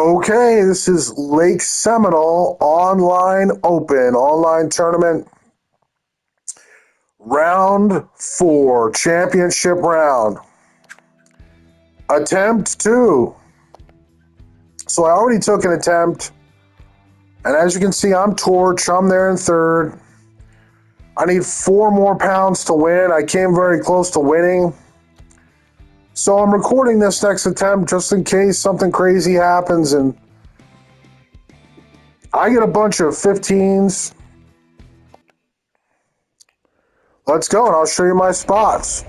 Okay, this is Lake Seminole online tournament, round 4, championship round. Attempt 2. So I already took an attempt, and as you can see, I'm torch. I'm there in third. I need 4 more pounds to win. I came very close to winning. So I'm recording this next attempt just in case something crazy happens and I get a bunch of 15s. Let's go, and I'll show you my spots.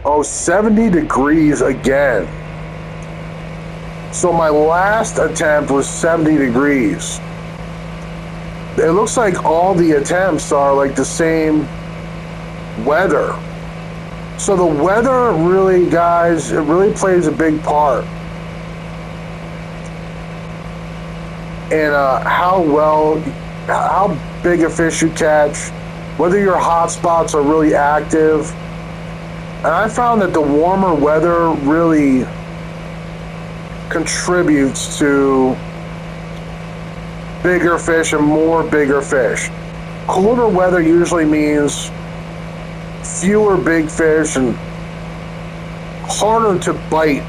Oh, 70 degrees again. So my last attempt was 70 degrees. It looks like all the attempts are like the same weather. So the weather really, guys, it really plays a big part in how big a fish you catch, whether your hot spots are really active. And I found that the warmer weather really contributes to bigger fish and more bigger fish. Colder weather usually means fewer big fish and harder to bite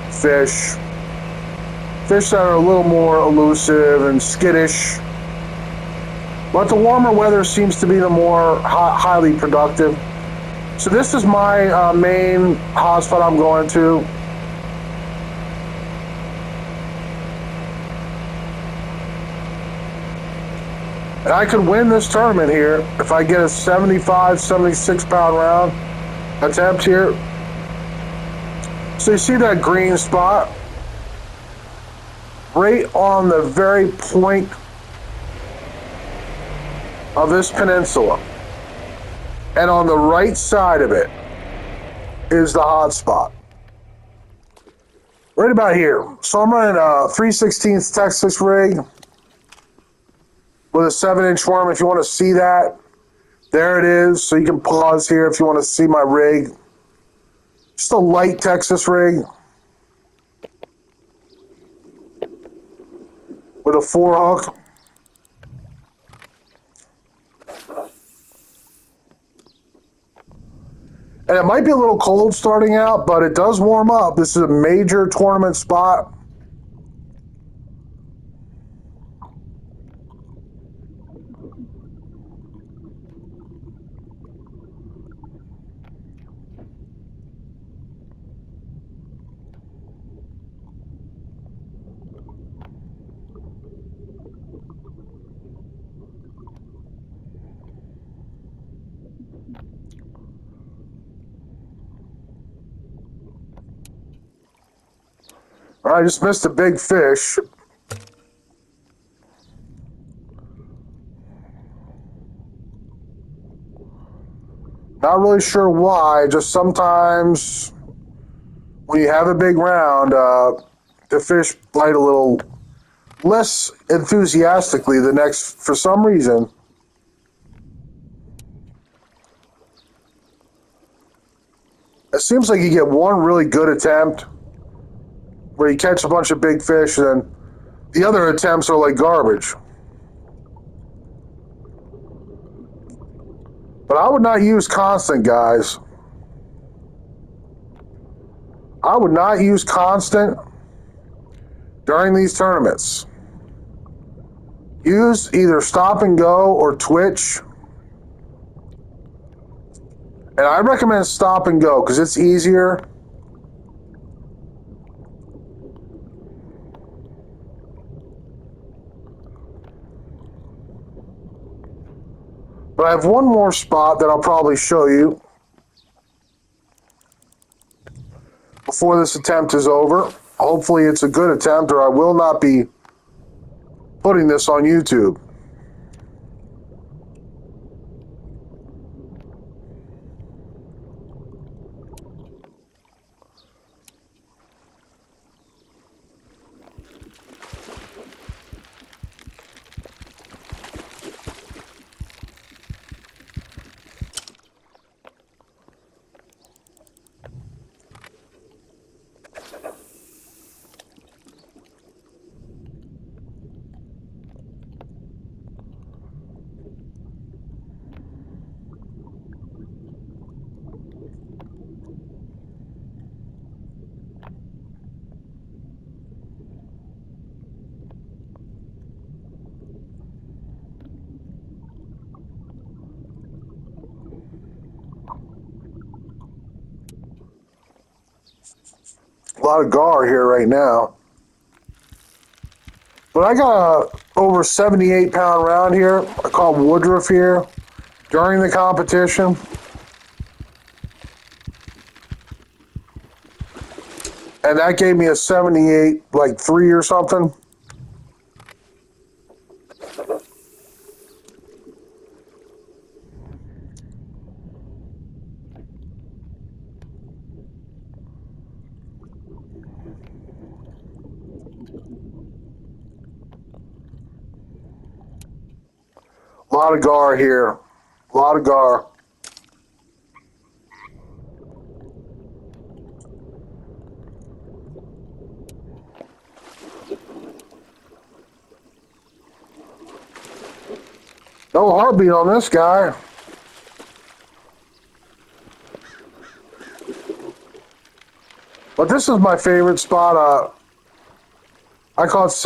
fish. Fish that are a little more elusive and skittish. But the warmer weather seems to be the more highly productive. So this is my main hotspot I'm going to. And I could win this tournament here if I get a 75, 76 pound round attempt here. So you see that green spot? Right on the very point of this peninsula. And on the right side of it is the hot spot. Right about here. So I'm running a 3/16 Texas rig with a 7-inch worm. If you want to see that, there it is. So you can pause here if you want to see my rig. Just a light Texas rig with a 4-hook. And it might be a little cold starting out, but it does warm up. This is a major tournament spot. I just missed a big fish. Not really sure why, just sometimes when you have a big round, the fish bite a little less enthusiastically the next, for some reason. It seems like you get one really good attempt where you catch a bunch of big fish, and then the other attempts are like garbage. But I would not use constant, guys. I would not use constant during these tournaments. Use either stop and go or twitch. And I recommend stop and go because it's easier. But I have one more spot that I'll probably show you before this attempt is over. Hopefully it's a good attempt, or I will not be putting this on YouTube. A lot of gar here right now. But I got a over 78-pound round here. I caught woodruff here during the competition. And that gave me a 78, like 3 or something. A lot of gar here. A lot of gar. No heartbeat on this guy. But this is my favorite spot. I caught.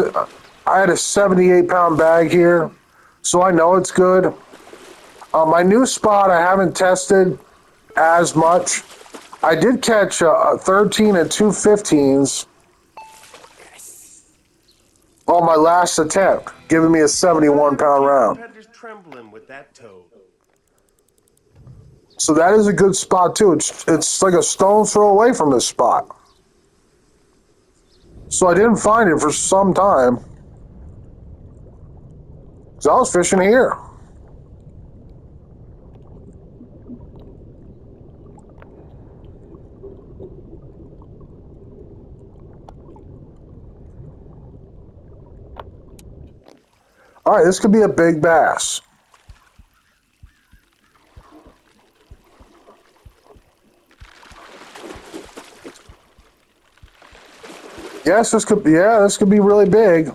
I had a 78-pound bag here, so I know it's good. My new spot I haven't tested as much. I did catch 13 and 2 15s on my last attempt, giving me a 71-pound round. Trembling with that toad. So that is a good spot too. It's like a stone's throw away from this spot. So I didn't find it for some time because I was fishing here. All right, this could be a big bass. Yes, this could. Yeah, this could be really big.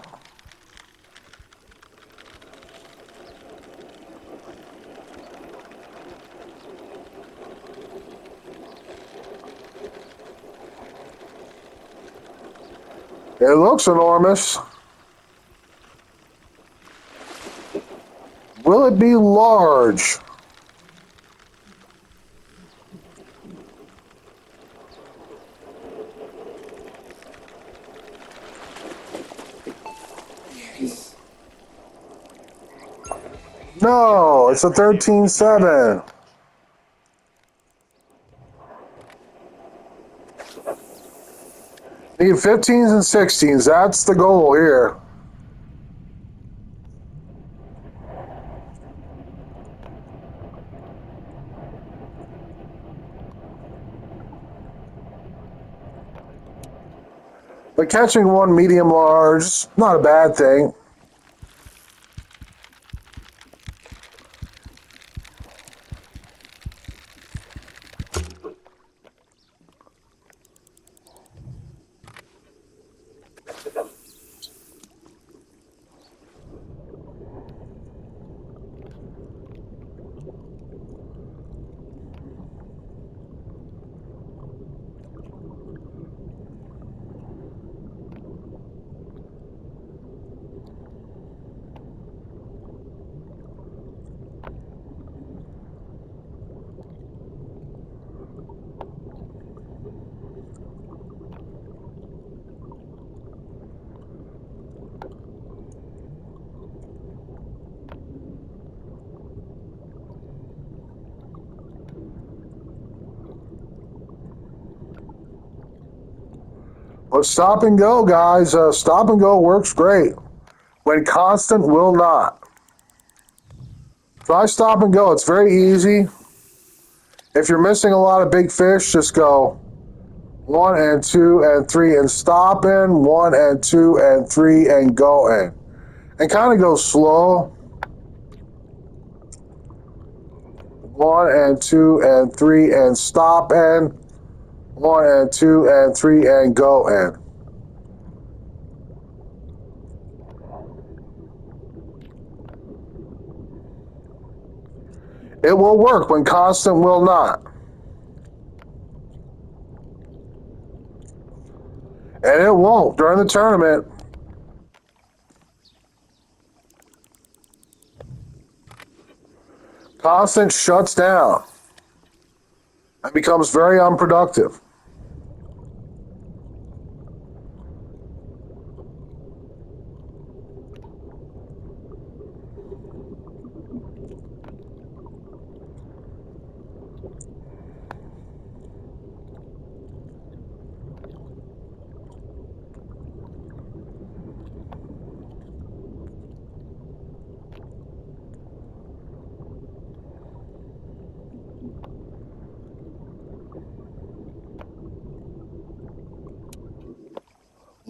It looks enormous. Will it be large? Yes. No, it's a 13.7. Need 15s and 16s. That's the goal here. But catching one medium large, not a bad thing. But stop and go, guys. Stop and go works great. When constant, will not. Try stop and go. It's very easy. If you're missing a lot of big fish, just go 1 and 2 and 3 and stop in, 1 and 2 and 3 and go in. And kind of go slow. 1 and 2 and 3 and stop in, 1 and 2 and 3 and go in. It will work when constant will not. And it won't during the tournament. Constant shuts down and becomes very unproductive.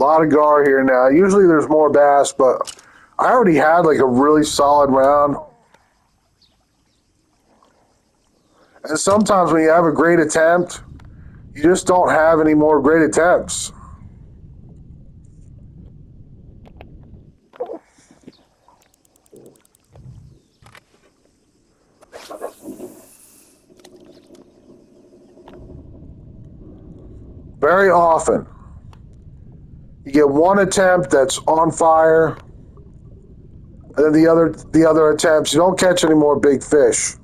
lot of gar here now. Usually there's more bass, but I already had like a really solid round. And sometimes when you have a great attempt, you just don't have any more great attempts. Very often, you get one attempt that's on fire, and then the other attempts, you don't catch any more big fish.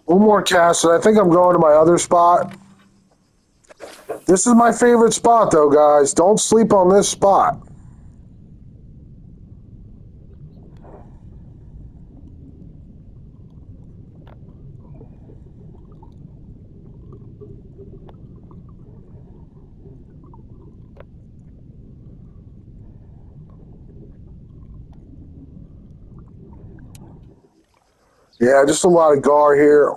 One more cast, and I think I'm going to my other spot. This is my favorite spot, though, guys. Don't sleep on this spot. Yeah, just a lot of gar here.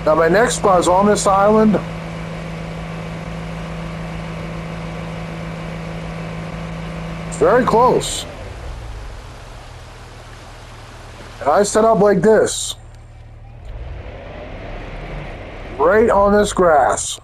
Now, my next spot is on this island. It's very close. And I set up like this. Right on this grass.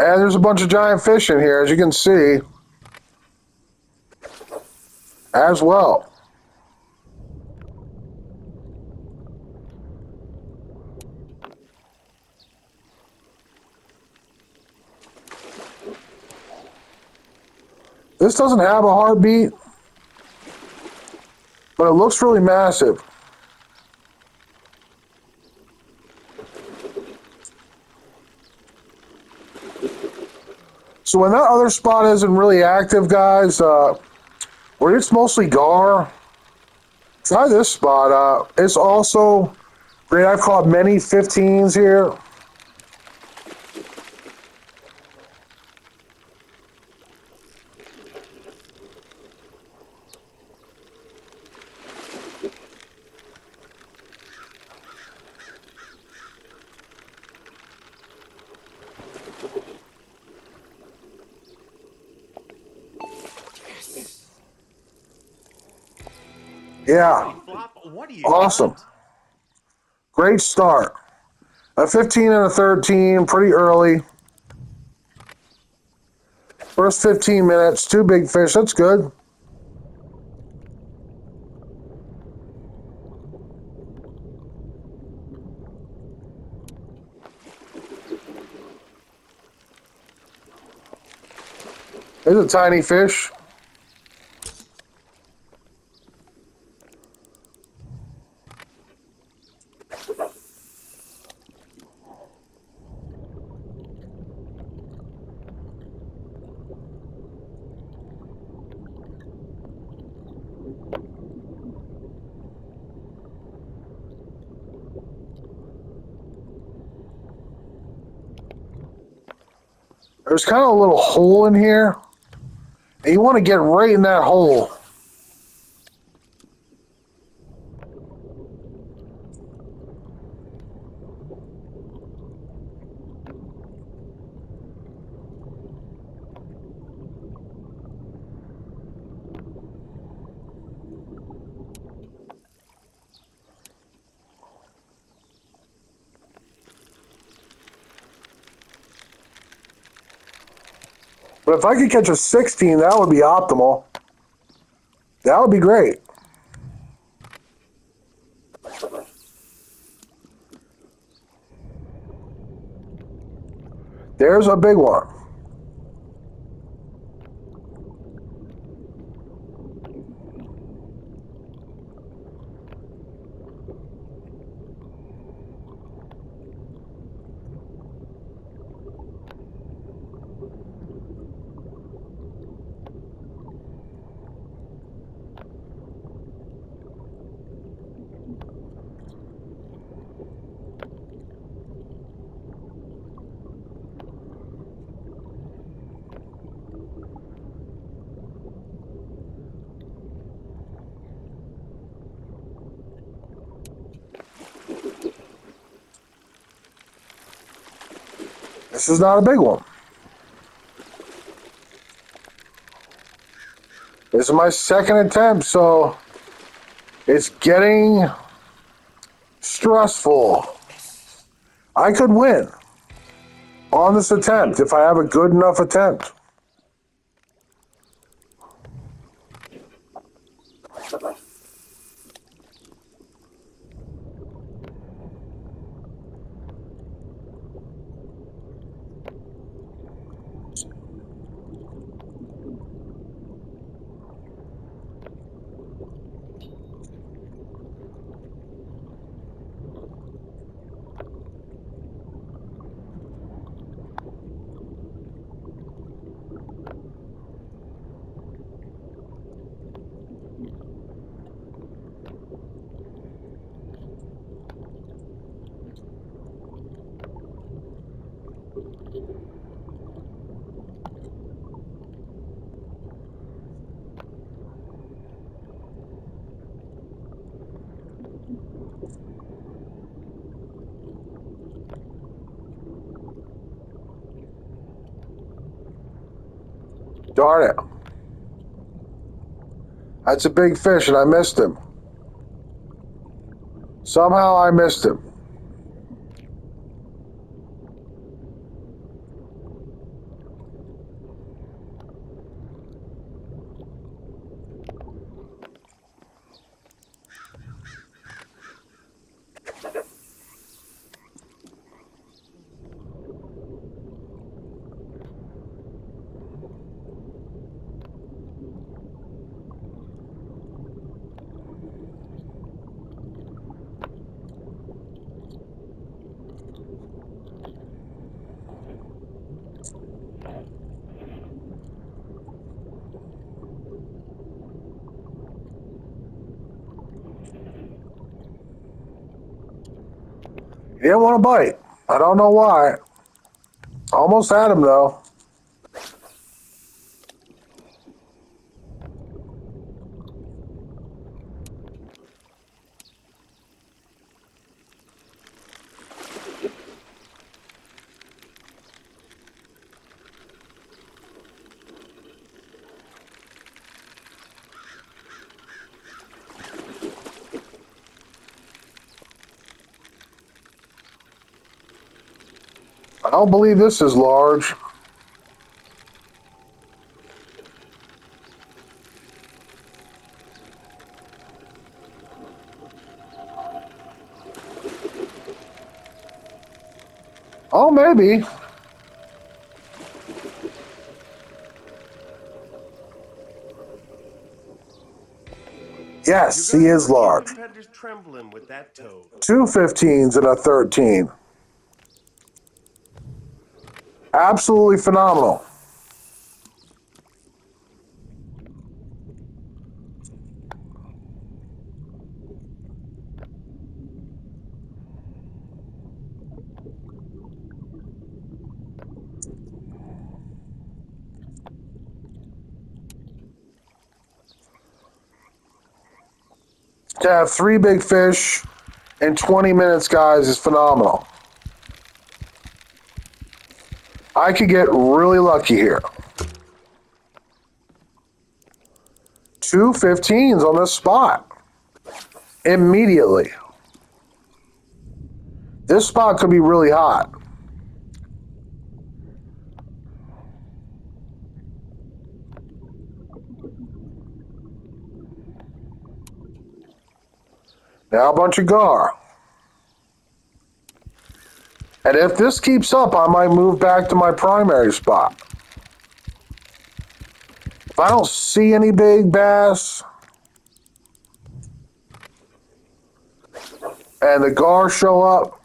And there's a bunch of giant fish in here, as you can see, as well. This doesn't have a heartbeat, but it looks really massive. So when that other spot isn't really active, guys, where it's mostly gar, try this spot. It's also great. I've caught many 15s here. Yeah, What do you awesome. got? Great start. A 15 and a 13, pretty early. First 15 minutes, two big fish. That's good. There's a tiny fish. There's kind of a little hole in here, and you want to get right in that hole. But if I could catch a 16, that would be optimal. That would be great. There's a big one. This is not a big one. This is my second attempt, so it's getting stressful. I could win on this attempt if I have a good enough attempt. Darn it. That's a big fish, and I missed him. Somehow I missed him. He didn't want to bite. I don't know why. Almost had him, though. I don't believe this is large. Oh, maybe. Yes, he is large. Competitors trembling with that toad. 2 15s and a 13. Absolutely phenomenal. To have 3 big fish in 20 minutes, guys, is phenomenal. I could get really lucky here. 2 15s on this spot. Immediately. This spot could be really hot. Now a bunch of gar. And if this keeps up, I might move back to my primary spot. If I don't see any big bass, and the gar show up,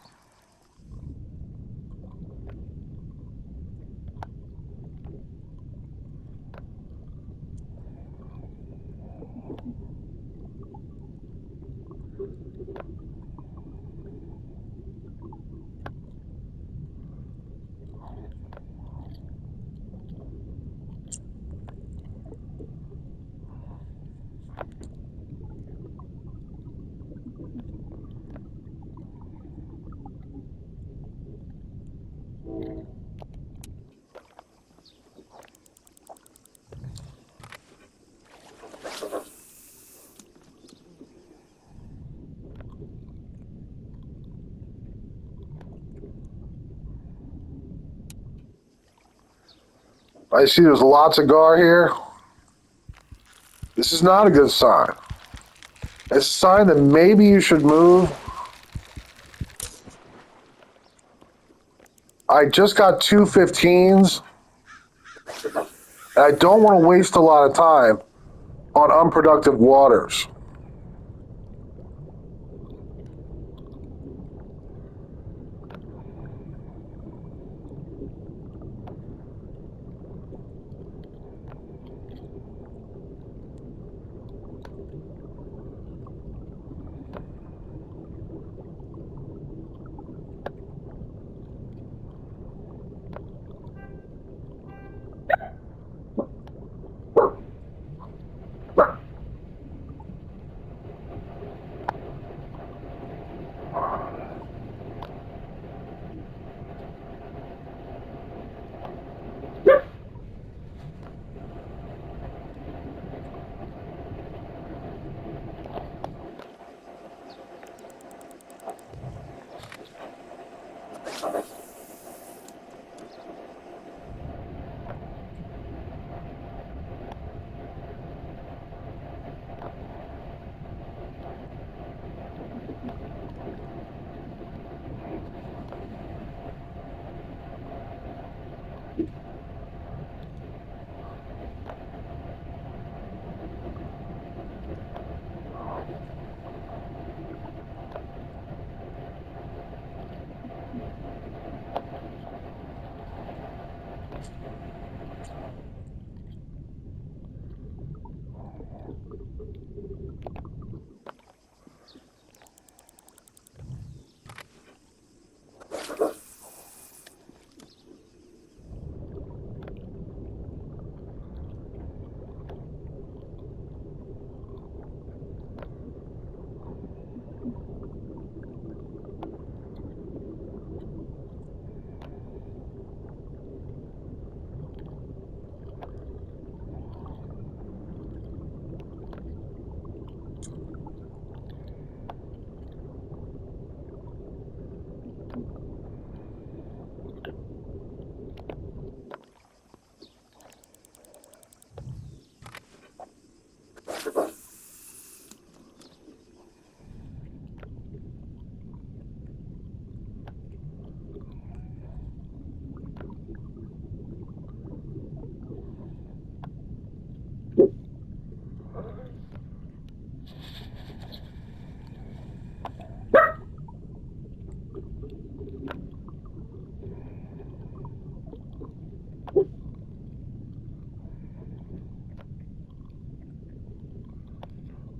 I see there's lots of gar here. This is not a good sign. It's a sign that maybe you should move. I just got two 15s. And I don't want to waste a lot of time on unproductive waters.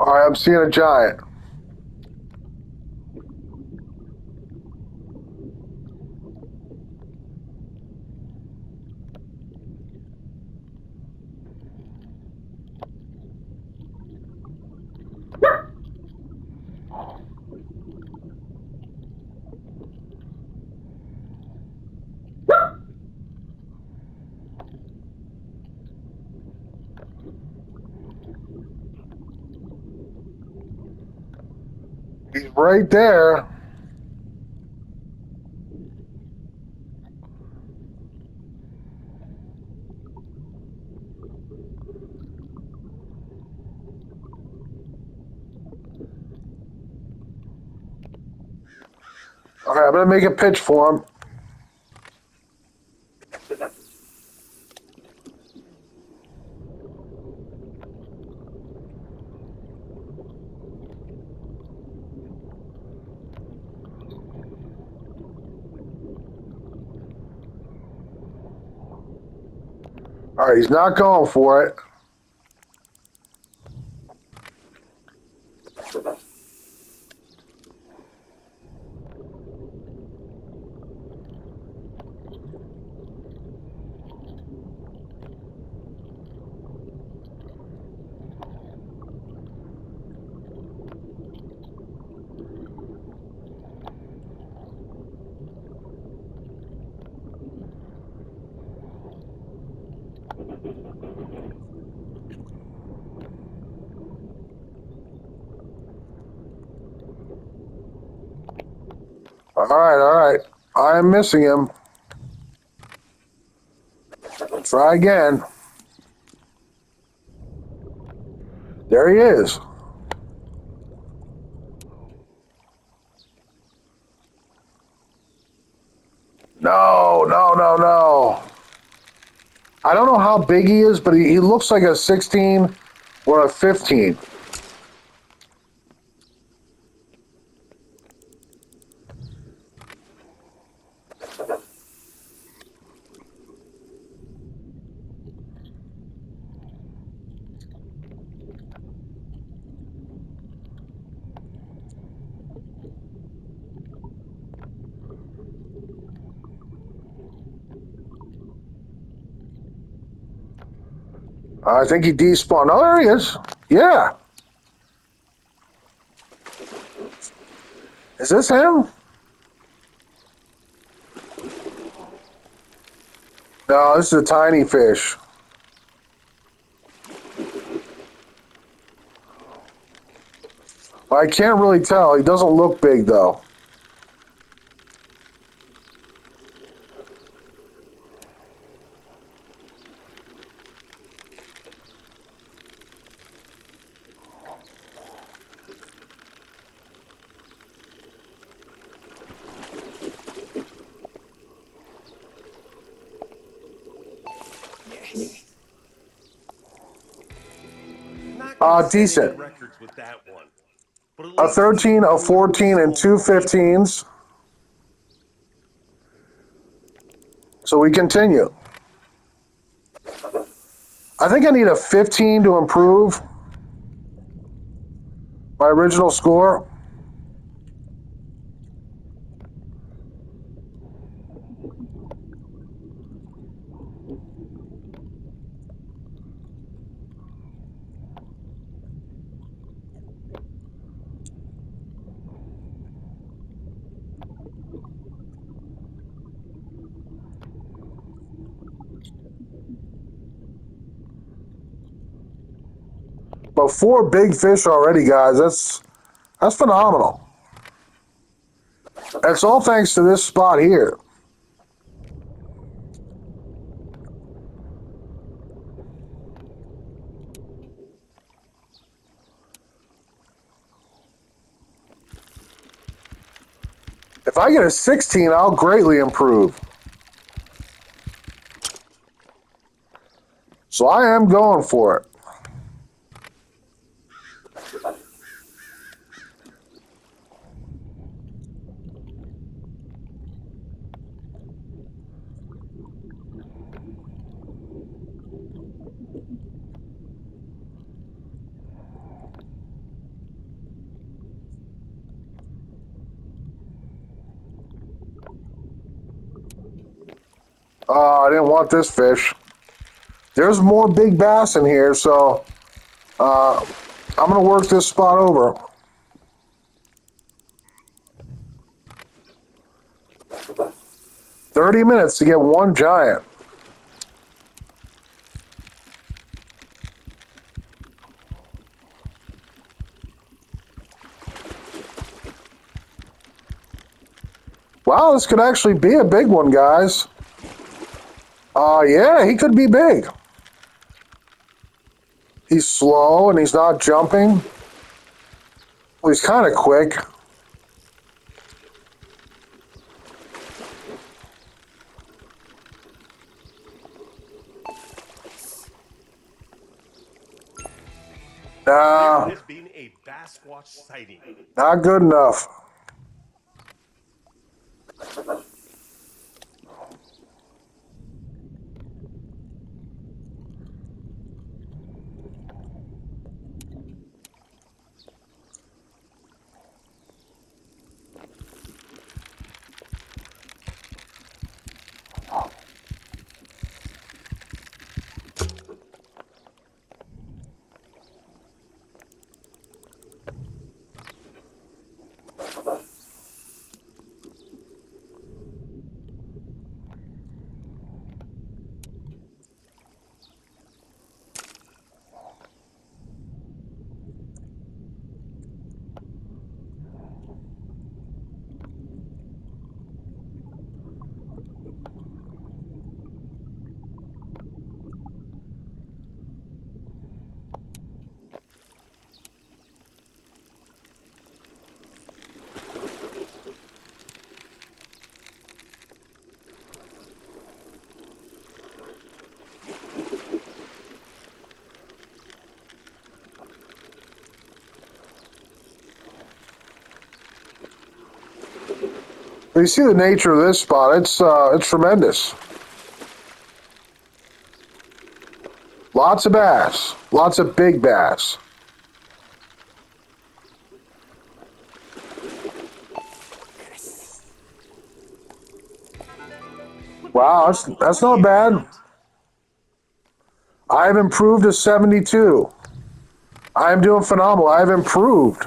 All right, I'm seeing a giant. He's right there. Okay, I'm gonna make a pitch for him. All right, he's not going for it. All right, all right. I'm missing him. Try again. There he is. No, no, no, no. I don't know how big he is, but he looks like a 16 or a 15. I think he despawned. Oh, there he is. Yeah. Is this him? No, this is a tiny fish. I can't really tell. He doesn't look big, though. Not gonna set any Decent. records with that one, but at A least keep 13, a moving the 14, and two goalposts. 15s. So we continue. I think I need a 15 to improve my original score. But 4 big fish already, guys. That's phenomenal. It's all thanks to this spot here. If I get a 16, I'll greatly improve. So I am going for it. I didn't want this fish. There's more big bass in here, so I'm going to work this spot over. $30 to get one giant. Wow, this could actually be a big one, guys. Yeah, he could be big. He's slow and he's not jumping. Well, he's kind of quick. Nah, has been a bass squatch sighting. not good enough. You see the nature of this spot. It's tremendous. Lots of bass. Lots of big bass. Wow, that's not bad. I've improved to 72. I'm doing phenomenal. I've improved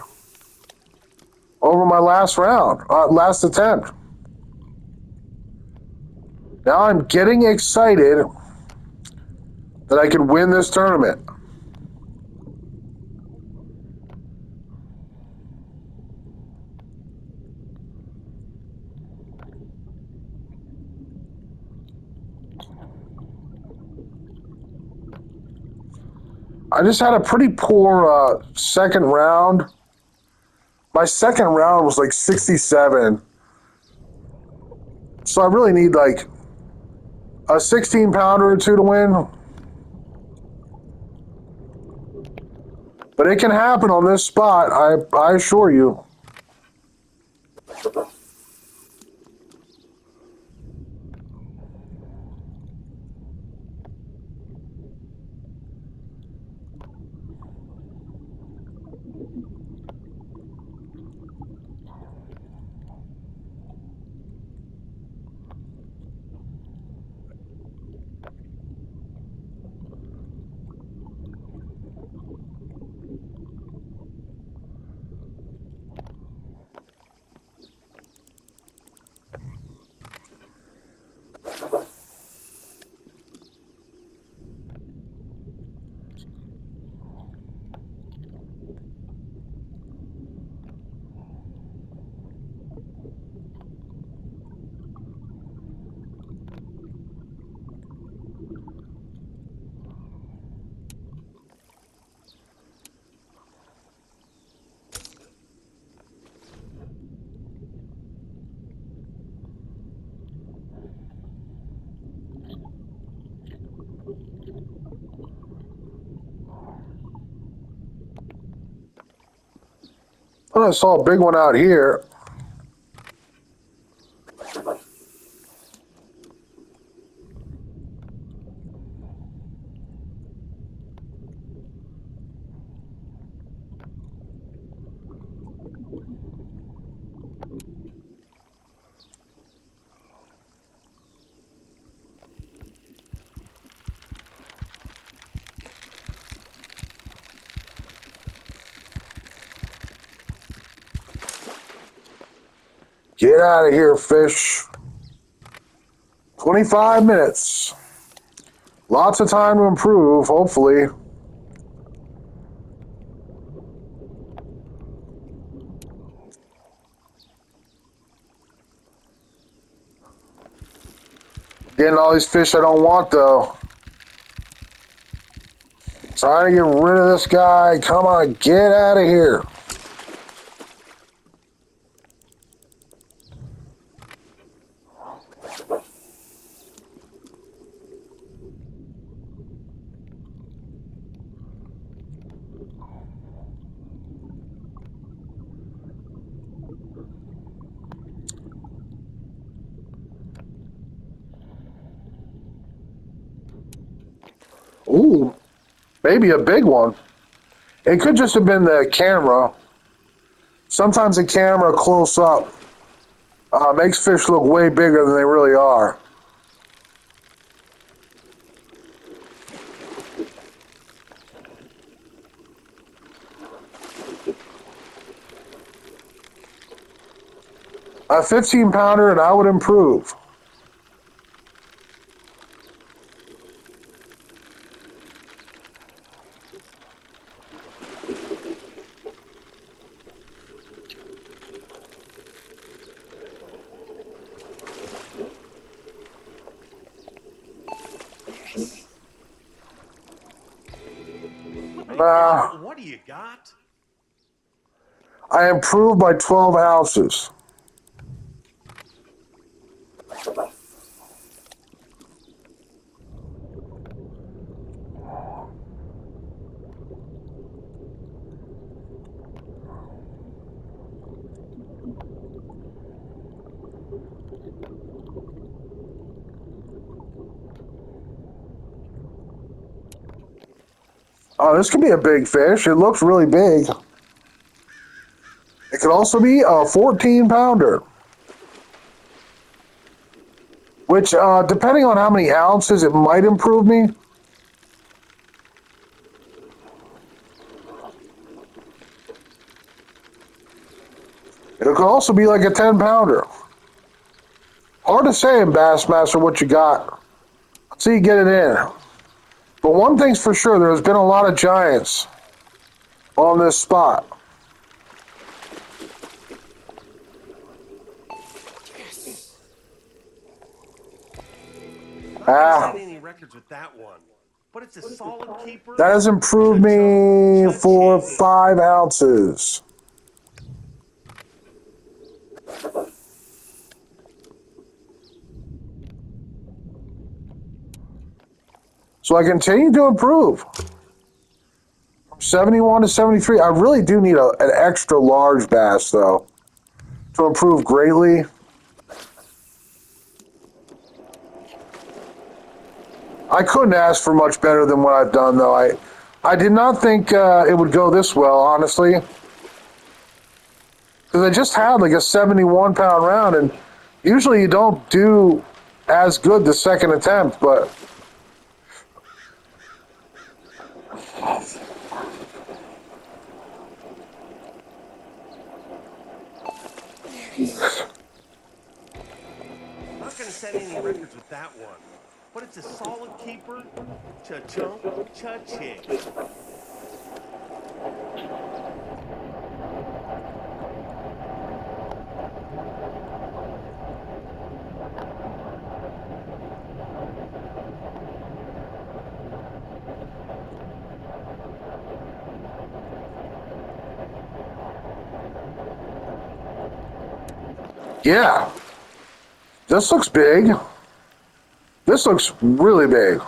over my last round, last attempt. Now I'm getting excited that I can win this tournament. I just had a pretty poor second round. My second round was like 67. So I really need like a 16 pounder or two to win. But it can happen on this spot, I assure you. Oh, I saw a big one out here. Get out of here, fish. 25 minutes. Lots of time to improve, hopefully. Getting all these fish I don't want, though. Trying to get rid of this guy. Come on, get out of here. Ooh, maybe a big one. It could just have been the camera. Sometimes the camera close up makes fish look way bigger than they really are. A 15 pounder and I would improve. Nah, What do you got? I improved by 12 ounces. Oh, this could be a big fish. It looks really big. It could also be a 14 pounder, which, depending on how many ounces, it might improve me. It could also be like a 10 pounder. Hard to say in Bassmaster what you got until you get it in. But one thing's for sure, there's been a lot of giants on this spot. Not gonna set Ah, any records with that one, but it's a solid keeper. that has improved Cha-chunk, me for cha-ching. 5 ounces. So I continue to improve. From 71 to 73. I really do need an extra large bass, though, to improve greatly. I couldn't ask for much better than what I've done, though. I did not think it would go this well, honestly. Because I just had like a 71 pound round, and usually you don't do as good the second attempt, but Not gonna set any records with that one, but it's a solid keeper. Cha-chunk, cha-ching. yeah, this looks big. This looks really big.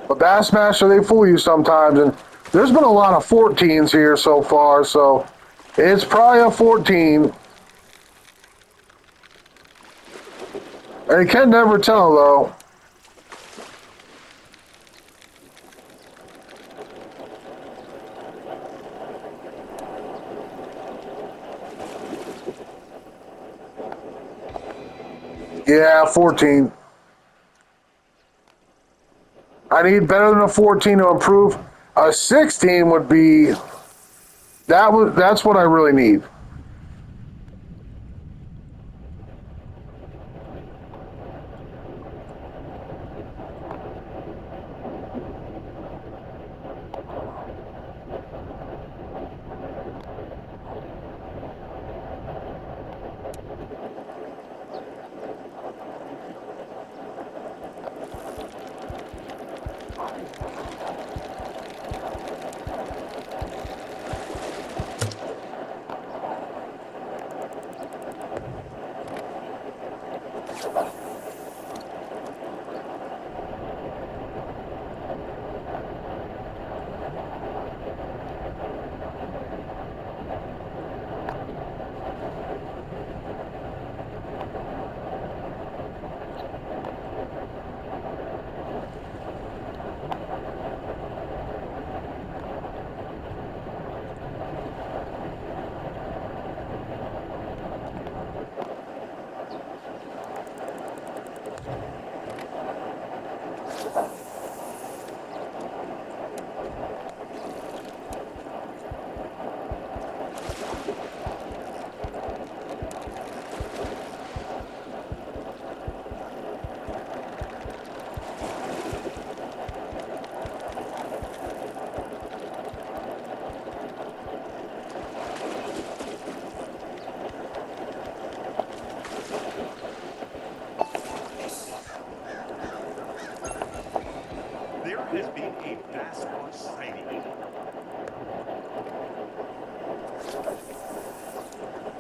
But Bassmaster, they fool you sometimes, and there's been a lot of 14s here so far, so it's probably a 14. And you can never tell, though. Yeah, 14. I need better than a 14 to improve. A 16 would be that's what I really need.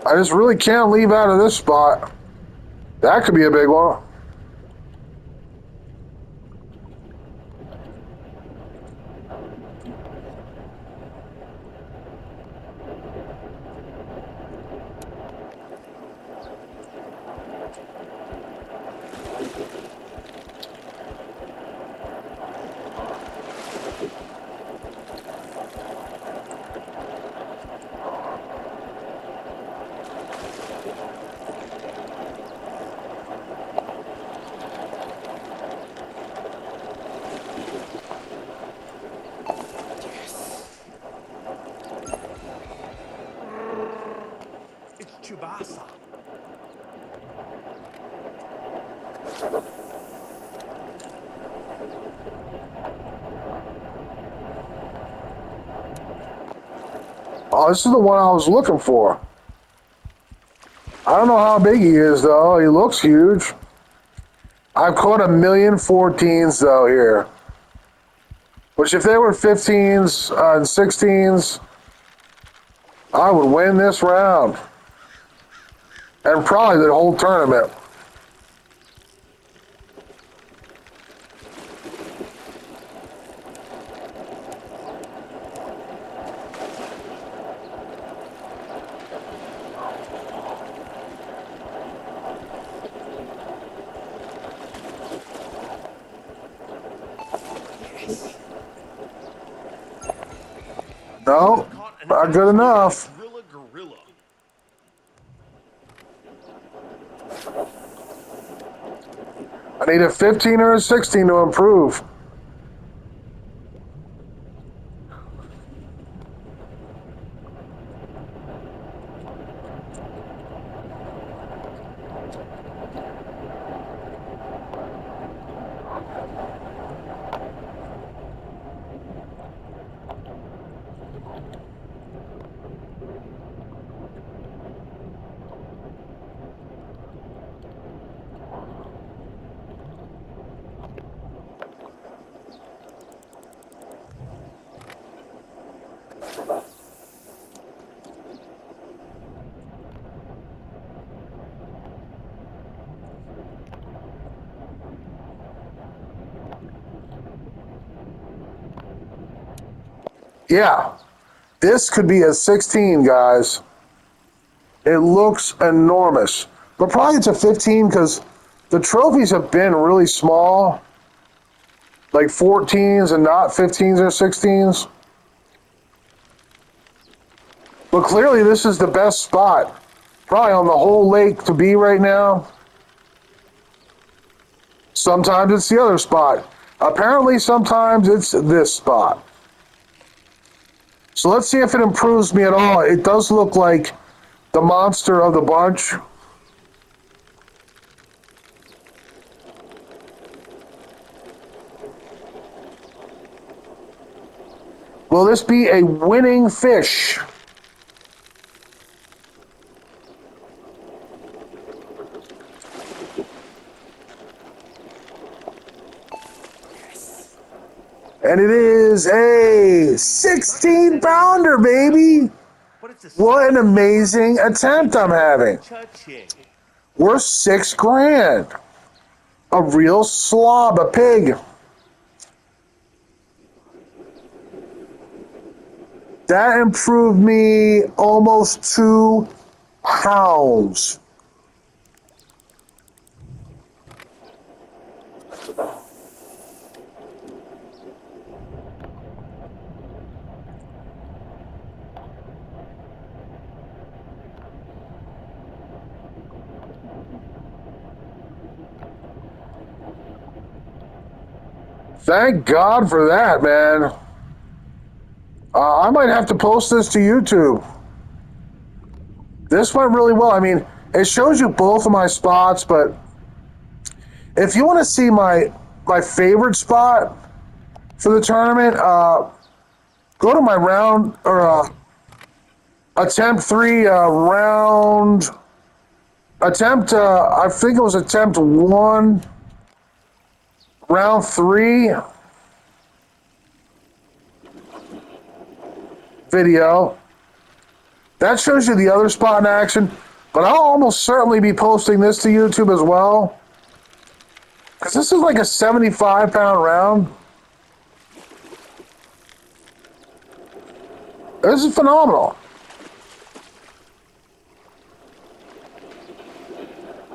I just really can't leave out of this spot. That could be a big one. It's Chubasa. Oh, this is the one I was looking for. I don't know how big he is, though. He looks huge. I've caught 1,000,014s, though, here. Which, if they were 15s and 16s, I would win this round. And probably the whole tournament. No, You've caught an not good absolute enough. gorilla. I need a 15 or a 16 to improve. Yeah, this could be a 16, guys. It looks enormous. But probably it's a 15 because the trophies have been really small. Like 14s and not 15s or 16s. But clearly this is the best spot. Probably on the whole lake to be right now. Sometimes it's the other spot. Apparently sometimes it's this spot. So let's see if it improves me at all. It does look like the monster of the bunch. Will this be a winning fish? And it is a 16-pounder, baby. But it's a What an solid amazing attempt I'm having. cha-ching. Worth $6,000. A real slob, a pig. That improved me almost 2 pounds. Thank God for that, man. I might have to post this to YouTube. This went really well. I mean, it shows you both of my spots, but if you want to see my favorite spot for the tournament, go to my round or attempt 3 round attempt. I think it was attempt 1, round 3 video. That shows you the other spot in action, but I'll almost certainly be posting this to YouTube as well. Because this is like a 75-pound round. This is phenomenal.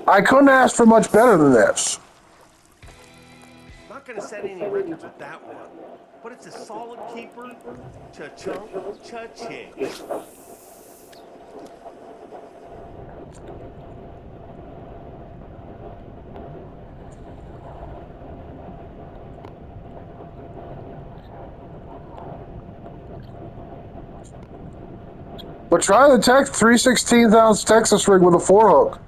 I couldn't ask for much better than this. Not going to set any records with that one, but it's a solid keeper. Cha-chunk, cha-ching. But try the 3/16 ounce Texas rig with a 4-hook.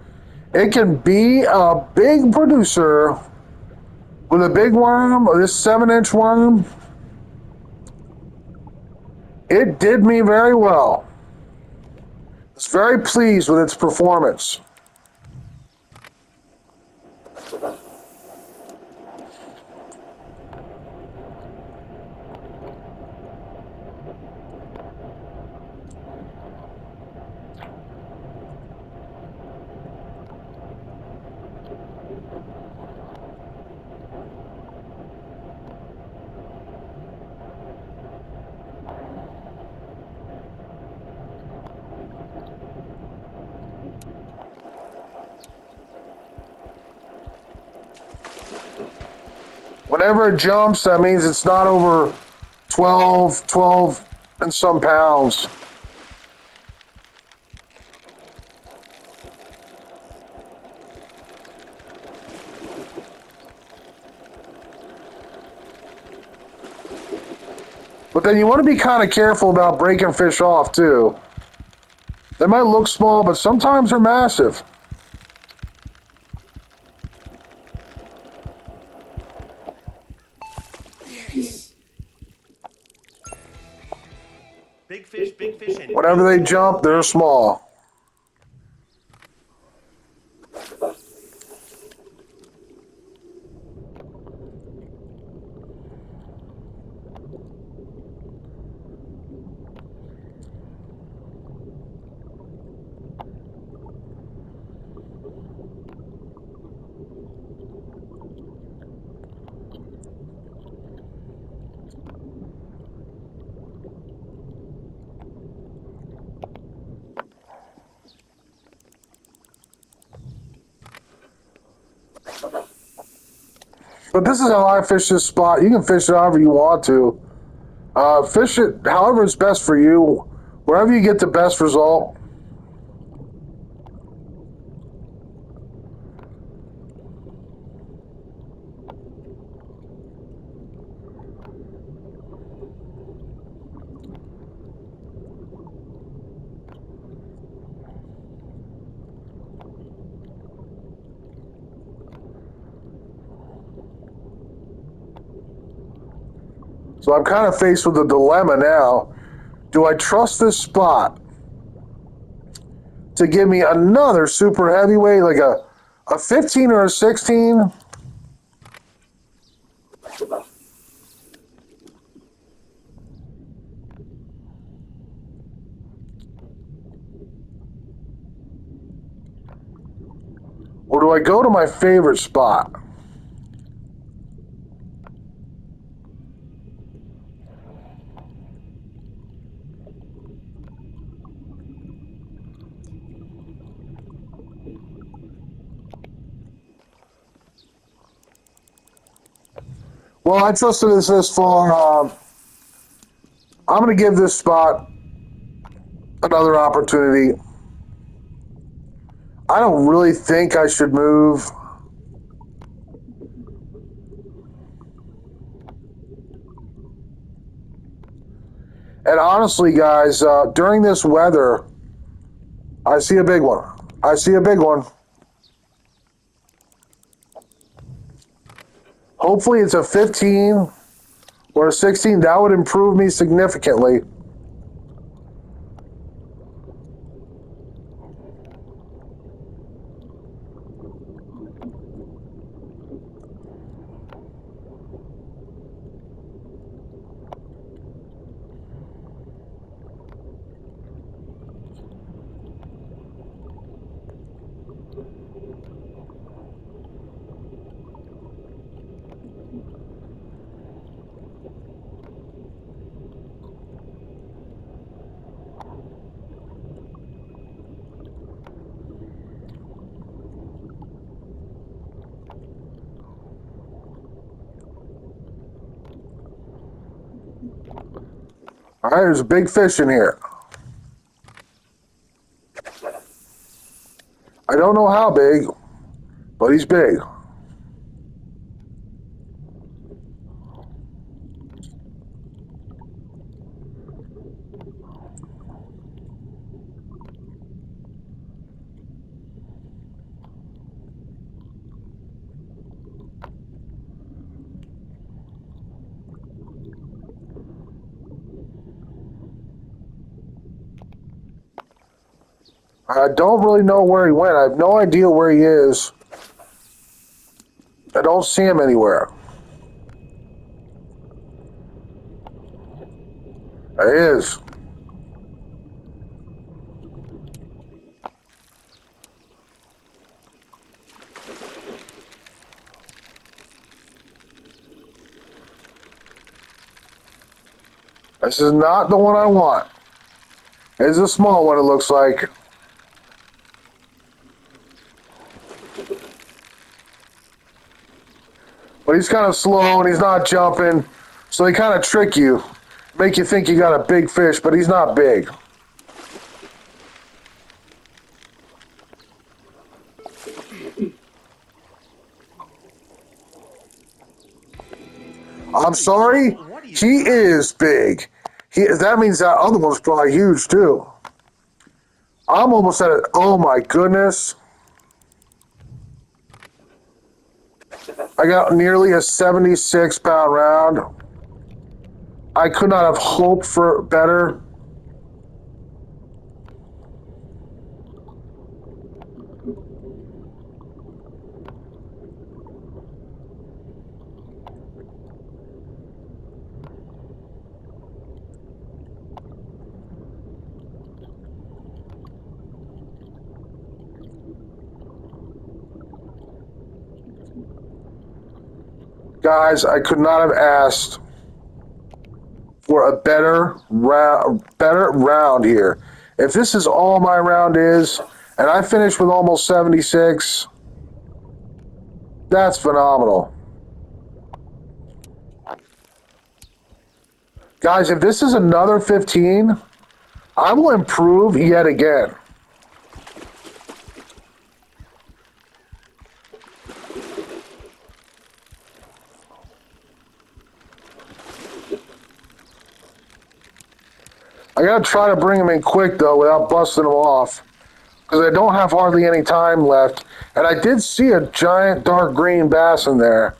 It can be a big producer with a big worm or this 7-inch worm. It did me very well. I was very pleased with its performance. Whenever it jumps, that means it's not over 12 and some pounds. But then you want to be kind of careful about breaking fish off too. They might look small, but sometimes they're massive. Big fish, and Whenever they jump, they're small. But this is how I fish this spot. You can fish it however you want to. Fish it however is best for you, wherever you get the best result. So I'm kind of faced with a dilemma now. Do I trust this spot to give me another super heavyweight, like a 15 or a 16? Or do I go to my favorite spot? Well, I trusted this far. I'm going to give this spot another opportunity. I don't really think I should move. And honestly, guys, during this weather, I see a big one. I see a big one. Hopefully it's a 15 or a 16. That would improve me significantly. All right, there's a big fish in here. I don't know how big, but he's big. I don't really know where he went. I have no idea where he is. I don't see him anywhere. There he is. This is not the one I want. It's a small one, it looks like. But he's kind of slow and he's not jumping. So they kind of trick you. Make you think you got a big fish, but he's not big. I'm sorry? He is big. That means that other one's probably huge too. I'm almost at it. Oh my goodness. I got nearly a 76-pound round. I could not have hoped for better. Guys, I could not have asked for a better round here. If this is all my round is, and I finished with almost 76, that's phenomenal. Guys, if this is another 15, I will improve yet again. I gotta try to bring him in quick though without busting him off, because I don't have hardly any time left. And I did see a giant dark green bass in there.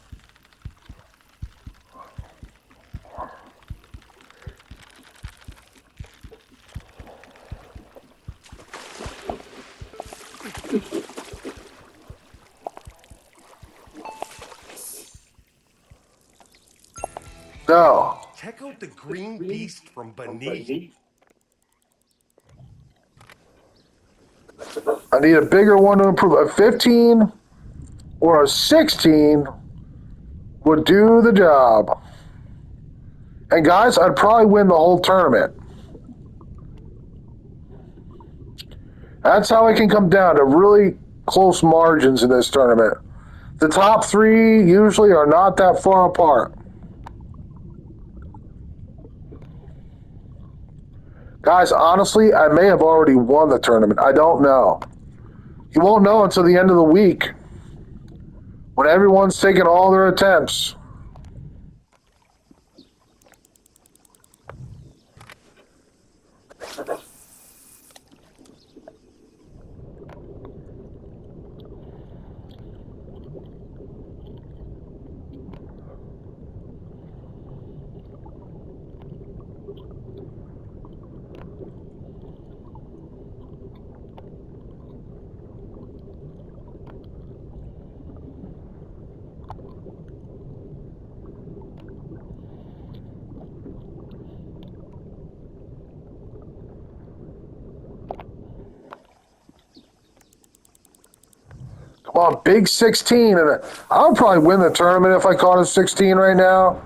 No. Check out the green beast from beneath. I need a bigger one to improve. A 15 or a 16 would do the job. And guys, I'd probably win the whole tournament. That's how it can come down to really close margins in this tournament. The top three usually are not that far apart. Guys, honestly, I may have already won the tournament. I don't know. You won't know until the end of the week, when everyone's taking all their attempts. Come on, big 16. And I would probably win the tournament if I caught a 16 right now.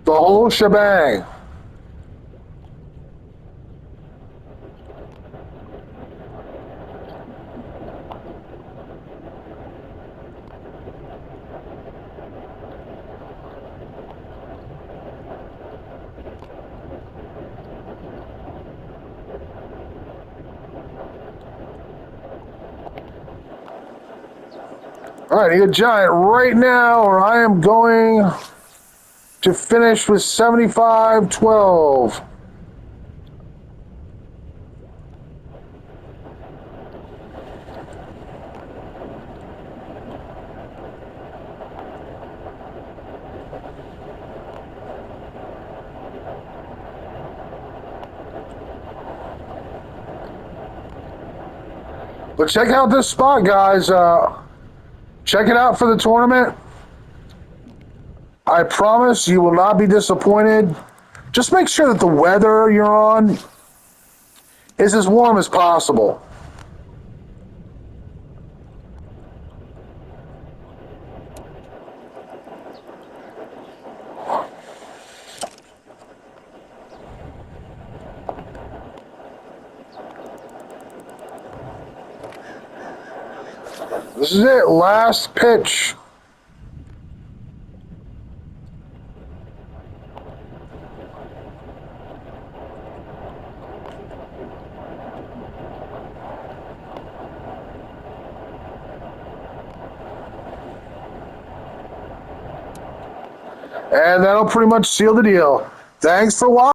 The whole shebang. All right, need a giant right now, or I am going to finish with 75-12. But check out this spot, guys. Check it out for the tournament. I promise you will not be disappointed. Just make sure that the weather you're on is as warm as possible. This is it. Last pitch. And that'll pretty much seal the deal. Thanks for watching.